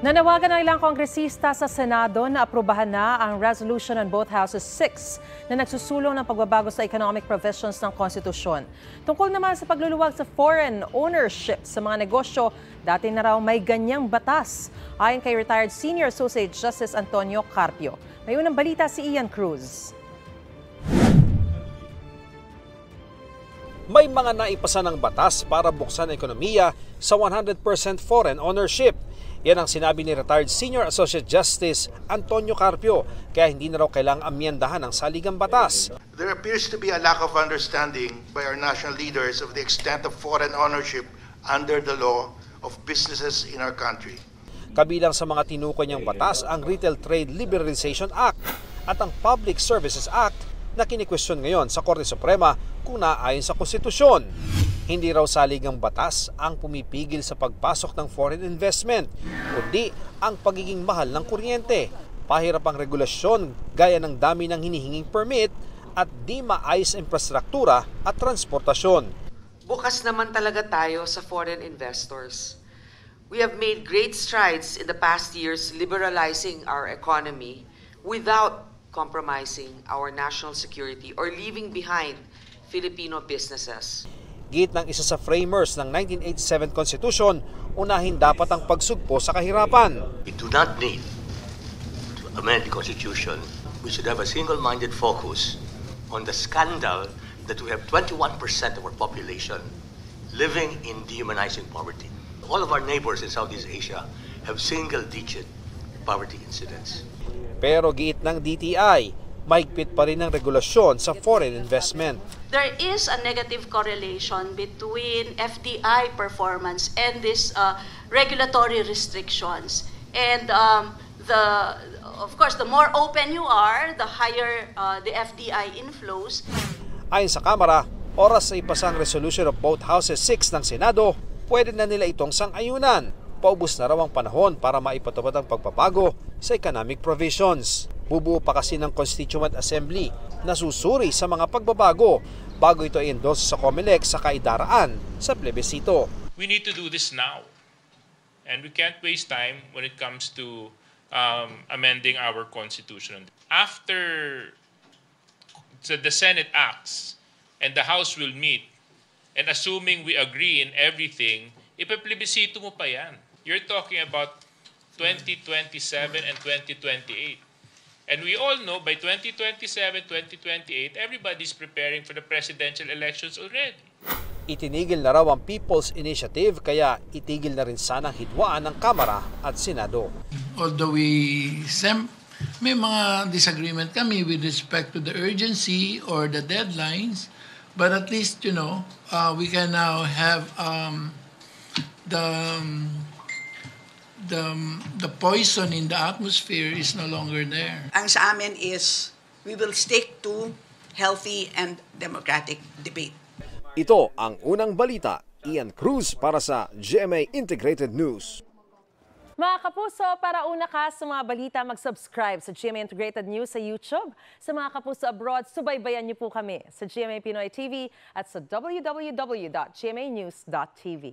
Nanawagan ng ilang kongresista sa Senado na aprubahan na ang resolution on both houses 6 na nagsusulong ng pagbabago sa economic provisions ng konstitusyon. Tungkol naman sa pagluluwag sa foreign ownership sa mga negosyo, dati na raw may ganyang batas. Ayon kay retired Senior Associate Justice Antonio Carpio. May unang balita si Ian Cruz. May mga naipasa ng batas para buksan ang ekonomiya sa 100% foreign ownership. Yan ang sinabi ni retired Senior Associate Justice Antonio Carpio, kaya hindi na raw kailangang amyendahan ang saligang batas. There appears to be a lack of understanding by our national leaders of the extent of foreign ownership under the law of businesses in our country. Kabilang sa mga tinukoy niyang batas ang Retail Trade Liberalization Act at ang Public Services Act na kinikwestiyon ngayon sa Korte Suprema kung naayon sa konstitusyon. Hindi raw saligang batas ang pumipigil sa pagpasok ng foreign investment, kundi ang pagiging mahal ng kuryente, pahirap ang regulasyon gaya ng dami ng hinihinging permit at di maayos infrastruktura at transportasyon. Bukas naman talaga tayo sa foreign investors. We have made great strides in the past years liberalizing our economy without compromising our national security or leaving behind Filipino businesses. Git ng isa sa framers ng 1987 Constitution, unahin dapat ang pagsugpo sa kahirapan. We do not need to amend the Constitution. We should have a single-minded focus on the scandal that we have 21% of our population living in dehumanizing poverty. All of our neighbors in Southeast Asia have single-digit poverty incidents. Pero giit ng DTI, mahigpit pa rin ang regulasyon sa foreign investment. There is a negative correlation between FDI performance and these regulatory restrictions. And of course, the more open you are, the higher the FDI inflows. Ayon sa Kamara, oras sa ipasa ang resolution of both houses 6 ng Senado, pwede na nila itong sang-ayunan. Paubos na raw ang panahon para maipatupad ang pagbabago sa economic provisions. Bubuo pa kasi ng Constituent Assembly na susuri sa mga pagbabago bago ito i-endorse sa COMELEC sa kaidaraan sa plebisito. We need to do this now. And we can't waste time when it comes to amending our Constitution. After the Senate acts and the House will meet, and assuming we agree in everything, ipaplebisito mo pa yan. You're talking about 2027 and 2028. And we all know by 2027, 2028, everybody's preparing for the presidential elections already. Itinigil na raw ang People's Initiative kaya itigil na rin sanang hidwaan ng Kamara at Senado. Although may mga disagreement kami with respect to the urgency or the deadlines, but at least, we can now have the poison in the atmosphere is no longer there. Ang sa amin is we will stick to healthy and democratic debate. Ito ang unang balita. Ian Cruz para sa GMA Integrated News. Mga kapuso, para una ka sa mga balita, mag-subscribe sa GMA Integrated News sa YouTube. Sa mga kapuso abroad, subaybayan niyo po kami sa GMA Pinoy TV at sa www.gmanews.tv.